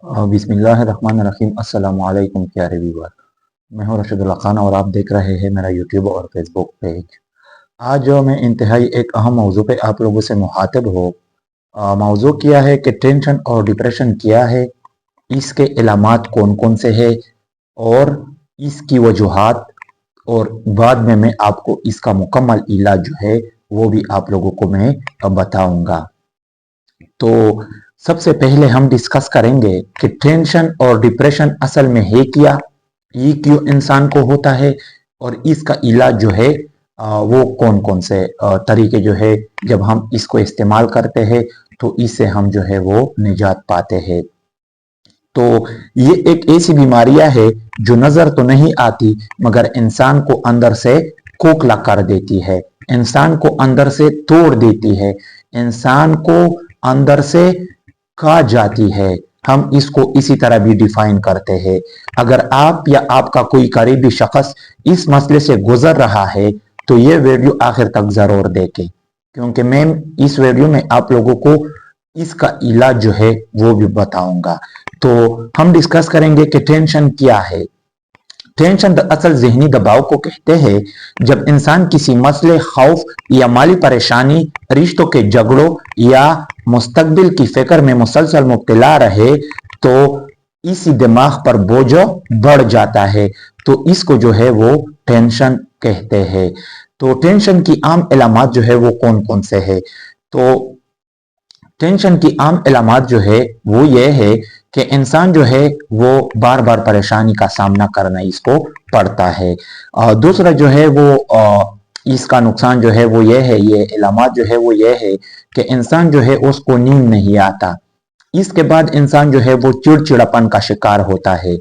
बिस्मिल्लाहिर्रहमानिर्रहीम। अस्सलाम वालेकुम प्यारे व्यूअर। मैं हूं रशीद उल्लाह खान और आप देख रहे हैं मेरा यूट्यूब और फेसबुक पेज। आज मैं इंतहाई एक अहम मौजू पे आप लोगों से मुखातिब हो। मौजू क्या है कि टेंशन और डिप्रेशन क्या है, इसके इलामात कौन कौन से हैं और इसकी वजूहात, और बाद में मैं आपको इसका मुकम्मल इलाज जो है वो भी आप लोगों को मैं बताऊंगा। तो सबसे पहले हम डिस्कस करेंगे कि टेंशन और डिप्रेशन असल में है क्या, ये क्यों इंसान को होता है और इसका इलाज जो है वो कौन कौन से तरीके जो है जब हम इसको इस्तेमाल करते हैं तो इससे हम जो है वो निजात पाते हैं। तो ये एक ऐसी बीमारियां है जो नजर तो नहीं आती मगर इंसान को अंदर से खोखला कर देती है, इंसान को अंदर से तोड़ देती है, इंसान को अंदर से खा जाती है। हम इसको इसी तरह भी डिफाइन करते हैं। अगर आप या आपका कोई करीबी शख्स इस मसले से गुजर रहा है तो ये वीडियो आखिर तक जरूर देखें, क्योंकि मैं इस वीडियो में आप लोगों को इसका इलाज जो है वो भी बताऊंगा। तो हम डिस्कस करेंगे कि टेंशन क्या है। टेंशन दरअसल जहनी दबाव को कहते हैं। जब इंसान किसी मसले, खौफ या माली परेशानी, रिश्तों के झगड़ों या मुस्तकबिल की फिक्र में मुसलसल मुब्तला रहे तो इसी दिमाग पर बोझ बढ़ जाता है, तो इसको जो है वो टेंशन कहते हैं। तो टेंशन की आम इलामात जो है वो कौन कौन से है। तो टेंशन की आम इलामात जो है वो ये है कि इंसान जो है वो बार बार परेशानी का सामना करना इसको पड़ता है। दूसरा जो है वो इसका नुकसान जो है वो ये है, ये इलामात जो है वो ये है कि इंसान जो है उसको नींद नहीं आता। इसके बाद इंसान जो है वो चिड़चिड़ापन का शिकार होता है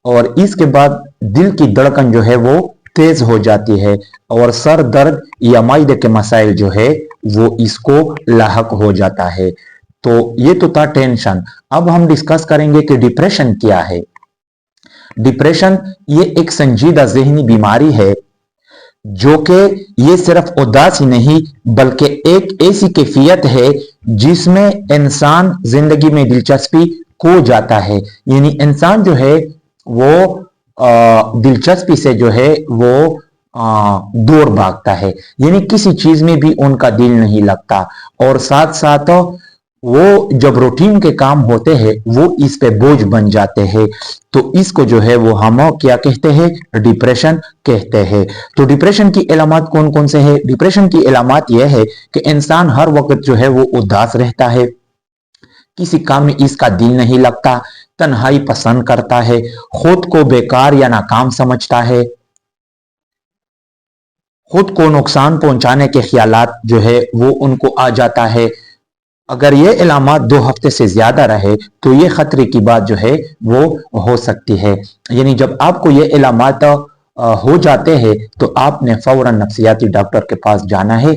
और इसके बाद दिल की धड़कन जो है वो तेज हो जाती है और सर दर्द या माइदे के मसाइल जो है वो इसको लाहक हो जाता है। तो ये तो था टेंशन। अब हम डिस्कस करेंगे कि डिप्रेशन क्या है। डिप्रेशन ये एक संजीदा ज़हनी बीमारी है जो कि ये सिर्फ उदासी नहीं बल्कि एक ऐसी कैफियत है जिसमें इंसान जिंदगी में दिलचस्पी खो जाता है। यानी इंसान जो है वो दिलचस्पी से जो है वो दूर भागता है, यानी किसी चीज में भी उनका दिल नहीं लगता और साथ साथ वो जब रूटीन के काम होते हैं वो इस पे बोझ बन जाते हैं। तो इसको जो है वो हम क्या कहते हैं, डिप्रेशन कहते हैं। तो डिप्रेशन की इलामात कौन कौन से हैं। डिप्रेशन की इलामात यह है कि इंसान हर वक्त जो है वो उदास रहता है, किसी काम में इसका दिल नहीं लगता, तन्हाई पसंद करता है, खुद को बेकार या नाकाम समझता है, खुद को नुकसान पहुंचाने के ख्यालात जो है वो उनको आ जाता है। अगर ये इलामात 2 हफ्ते से ज्यादा रहे तो ये खतरे की बात जो है वो हो सकती है। यानी जब आपको ये इलामात हो जाते हैं तो आपने फौरन नफ्सियाती डॉक्टर के पास जाना है,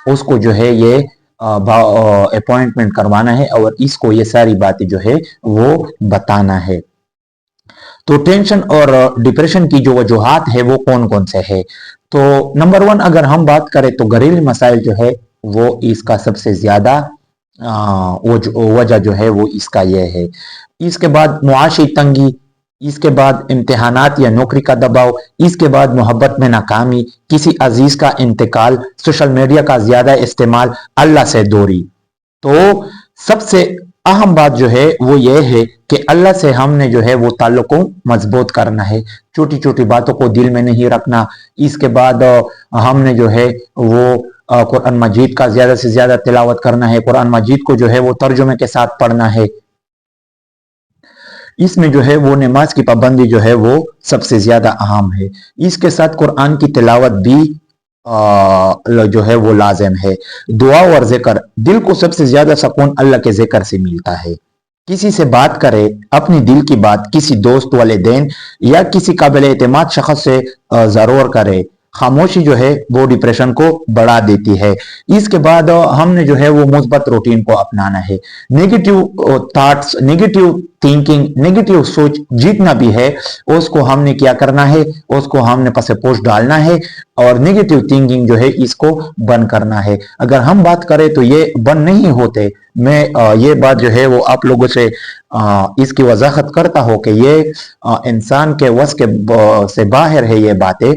उसको जो है ये अपॉइंटमेंट करवाना है और इसको ये सारी बातें जो है वो बताना है। तो टेंशन और डिप्रेशन की जो वजूहात है वो कौन कौन से है। तो नंबर 1 अगर हम बात करें तो घरेलू मसाइल जो है वो इसका सबसे ज्यादा वजह जो है वो इसका ये है। इसके बाद मुआशी तंगी, इसके बाद इम्तिहानात या नौकरी का दबाव, इसके बाद मोहब्बत में नाकामी, किसी अजीज का इंतकाल, सोशल मीडिया का ज्यादा इस्तेमाल, अल्लाह से दूरी। तो सबसे अहम बात जो है वो ये है कि अल्लाह से हमने जो है वो ताल्लुक को मजबूत करना है, छोटी छोटी बातों को दिल में नहीं रखना। इसके बाद हमने जो है वो कुरान मजीद का ज्यादा से ज्यादा तिलावत करना है, कुरान मजीद को जो है वो तर्जुमे के साथ पढ़ना है। इसमें जो है वो नमाज की पाबंदी जो है वो सबसे ज्यादा अहम है। इसके साथ कुरान की तिलावत भी जो है वो लाजिम है। दुआ और जिक्र, दिल को सबसे ज्यादा सुकून अल्लाह के जिक्र से मिलता है। किसी से बात करे, अपनी दिल की बात किसी दोस्त, वालिदैन या किसी काबिल एतमाद शख्स से जरूर करे, खामोशी जो है वो डिप्रेशन को बढ़ा देती है। इसके बाद हमने जो है वो मुस्बत रूटीन को अपनाना है। Negative thoughts, negative thinking, negative सोच जितना भी है उसको हमने क्या करना है, उसको हमने पसे पोस्ट डालना है और नेगेटिव थिंकिंग जो है इसको बंद करना है। अगर हम बात करें तो ये बंद नहीं होते। मैं ये बात जो है वो आप लोगों से इसकी वजाहत करता हूं कि ये इंसान के वस के से बाहर है ये बातें,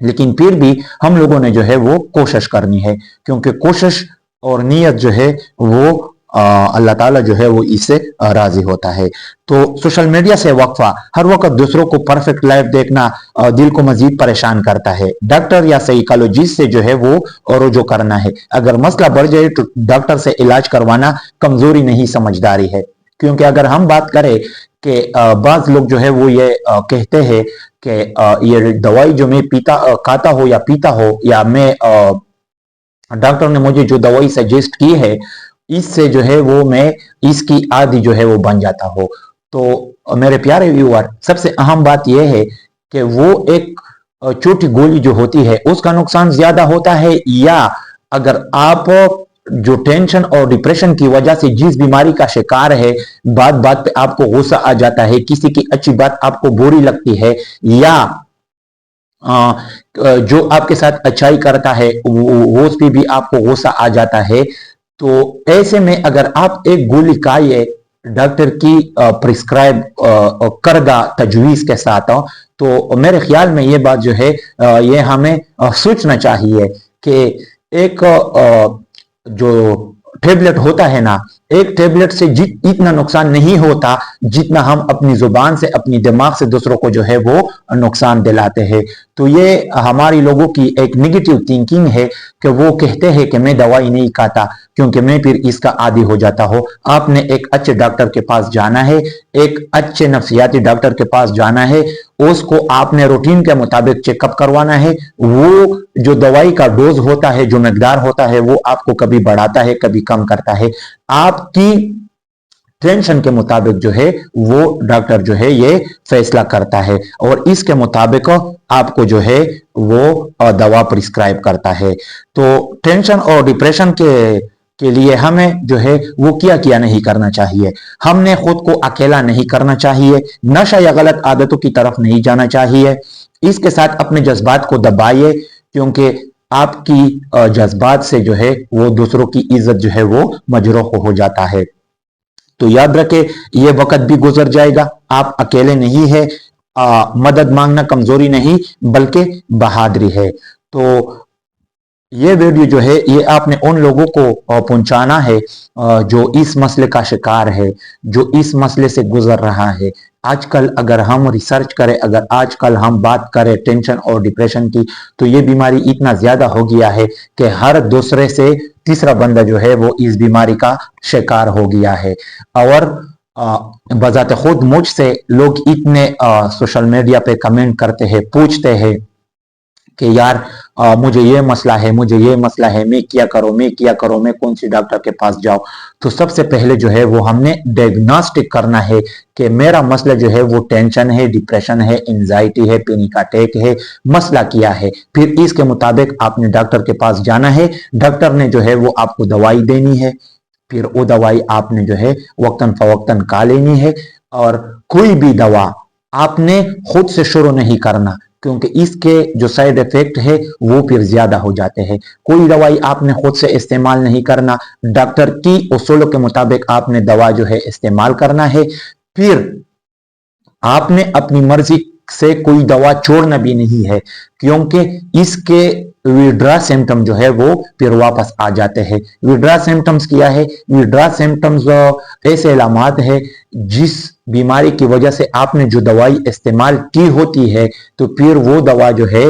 लेकिन फिर भी हम लोगों ने जो है वो कोशिश करनी है, क्योंकि कोशिश और नीयत जो है वो अल्लाह ताला जो है वो इससे राजी होता है। तो सोशल मीडिया से वक्फा, हर वक्त दूसरों को परफेक्ट लाइफ देखना दिल को मजीद परेशान करता है। डॉक्टर या साइकोलॉजिस्ट से जो है वो और जो करना है। अगर मसला बढ़ जाए तो डॉक्टर से इलाज करवाना कमजोरी नहीं समझदारी है। क्योंकि अगर हम बात करें कि बाज लोग जो है वो ये कहते हैं कि ये दवाई जो मैं खाता हो या पीता हो, या मैं डॉक्टर ने मुझे जो दवाई सजेस्ट की है इससे जो है वो मैं इसकी आदि जो है वो बन जाता हो। तो मेरे प्यारे व्यूअर, सबसे अहम बात यह है कि वो एक छोटी गोली जो होती है उसका नुकसान ज्यादा होता है, या अगर आप जो टेंशन और डिप्रेशन की वजह से जिस बीमारी का शिकार है, बात बात पे आपको गुस्सा आ जाता है, किसी की अच्छी बात आपको बुरी लगती है, या जो आपके साथ अच्छाई करता है वो उस पे भी आपको गुस्सा आ जाता है, तो ऐसे में अगर आप एक गोली खाइए डॉक्टर की प्रिस्क्राइब करदा तजवीज के साथ, तो मेरे ख्याल में ये बात जो है ये हमें सोचना चाहिए कि एक जो टेबलेट होता है ना, एक टेबलेट से इतना नुकसान नहीं होता जितना हम अपनी जुबान से, अपनी दिमाग से दूसरों को जो है वो नुकसान दिलाते हैं। तो ये हमारी लोगों की एक नेगेटिव थिंकिंग है कि वो कहते हैं कि मैं दवाई नहीं खाता क्योंकि मैं फिर इसका आदी हो जाता हूँ। आपने एक अच्छे डॉक्टर के पास जाना है, एक अच्छे नफ्सियाती डॉक्टर के पास जाना है, उसको आपने रूटीन के मुताबिक चेकअप करवाना है। वो जो दवाई का डोज होता है, जो मकदार होता है, वो आपको कभी बढ़ाता है कभी कम करता है। आपकी टेंशन के मुताबिक जो है वो डॉक्टर जो है ये फैसला करता है और इसके मुताबिक आपको जो है वो दवा प्रिस्क्राइब करता है। तो टेंशन और डिप्रेशन के लिए हमें जो है वो क्या नहीं करना चाहिए। हमने खुद को अकेला नहीं करना चाहिए, नशा या गलत आदतों की तरफ नहीं जाना चाहिए। इसके साथ अपने जज्बात को दबाइए, क्योंकि आपकी जज्बात से जो है वो दूसरों की इज्जत जो है वो मजरूह हो जाता है। तो याद रखें, ये वक्त भी गुजर जाएगा, आप अकेले नहीं है। मदद मांगना कमजोरी नहीं बल्कि बहादुरी है। तो ये वीडियो जो है ये आपने उन लोगों को पहुंचाना है जो इस मसले का शिकार है, जो इस मसले से गुजर रहा है। आजकल अगर हम रिसर्च करें, अगर आजकल हम बात करें टेंशन और डिप्रेशन की, तो ये बीमारी इतना ज्यादा हो गया है कि हर दूसरे से तीसरा बंदा जो है वो इस बीमारी का शिकार हो गया है। और बजाते खुद मुझसे लोग इतने सोशल मीडिया पे कमेंट करते हैं, पूछते हैं कि यार मुझे ये मसला है, मुझे ये मसला है, मैं क्या करूं, मैं क्या करूं, मैं कौन सी डॉक्टर के पास जाऊं। तो सबसे पहले जो है वो हमने डायग्नोस्टिक करना है कि मेरा मसला जो है वो टेंशन है, डिप्रेशन है, एंजाइटी है, पैनिक अटैक है, मसला क्या है। फिर इसके मुताबिक आपने डॉक्टर के पास जाना है, डॉक्टर ने जो है वो आपको दवाई देनी है, फिर वो दवाई आपने जो है वक्तन फवक्तन खा लेनी है। और कोई भी दवा आपने खुद से शुरू नहीं करना, क्योंकि इसके जो साइड इफेक्ट है वो फिर ज्यादा हो जाते हैं। कोई दवाई आपने खुद से इस्तेमाल नहीं करना, डॉक्टर की उसूलों के मुताबिक आपने दवा जो है इस्तेमाल करना है। फिर आपने अपनी मर्जी से कोई दवा छोड़ना भी नहीं है, क्योंकि इसके विड्रा सिम्टम जो है वो फिर वापस आ जाते हैं। विड्रा सिम्टम्स क्या है? विड्रा सिम्टम्स ऐसे अलामत है जिस बीमारी की वजह से आपने जो दवाई इस्तेमाल की होती है, तो फिर वो दवा जो है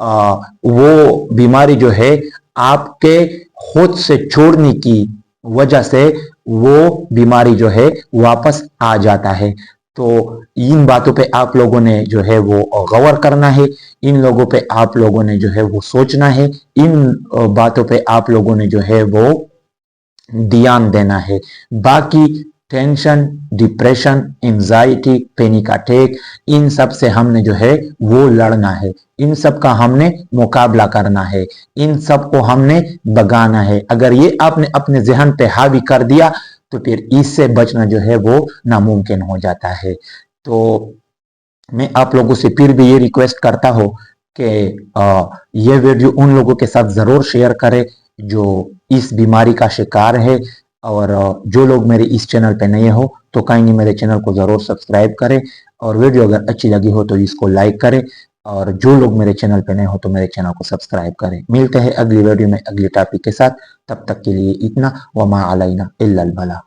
वो बीमारी जो है आपके खुद से छोड़ने की वजह से वो बीमारी जो है वापस आ जाता है। तो इन बातों पे आप लोगों ने जो है वो गौर करना है, इन लोगों पे आप लोगों ने जो है वो सोचना है, इन बातों पे आप लोगों ने जो है वो ध्यान देना है। बाकी tension, depression, anxiety, panic attack, इन सब से हमने जो है वो लड़ना है, इन सब का हमने मुकाबला करना है, इन सब को हमने भगाना है। अगर ये आपने अपने जहन पे हावी कर दिया तो फिर इससे बचना जो है वो नामुमकिन हो जाता है। तो मैं आप लोगों से फिर भी ये रिक्वेस्ट करता हूँ कि ये वीडियो उन लोगों के साथ ज़रूर शेयर करें जो इस बीमारी का शिकार है, और जो लोग मेरे इस चैनल पे नए हो तो काइंडली मेरे चैनल को ज़रूर सब्सक्राइब करें, और वीडियो अगर अच्छी लगी हो तो इसको लाइक करें, और जो लोग मेरे चैनल पे नए हो तो मेरे चैनल को सब्सक्राइब करें। मिलते हैं अगली वीडियो में अगली टॉपिक के साथ, तब तक के लिए इतना, वमा अलैना इल्लल बला।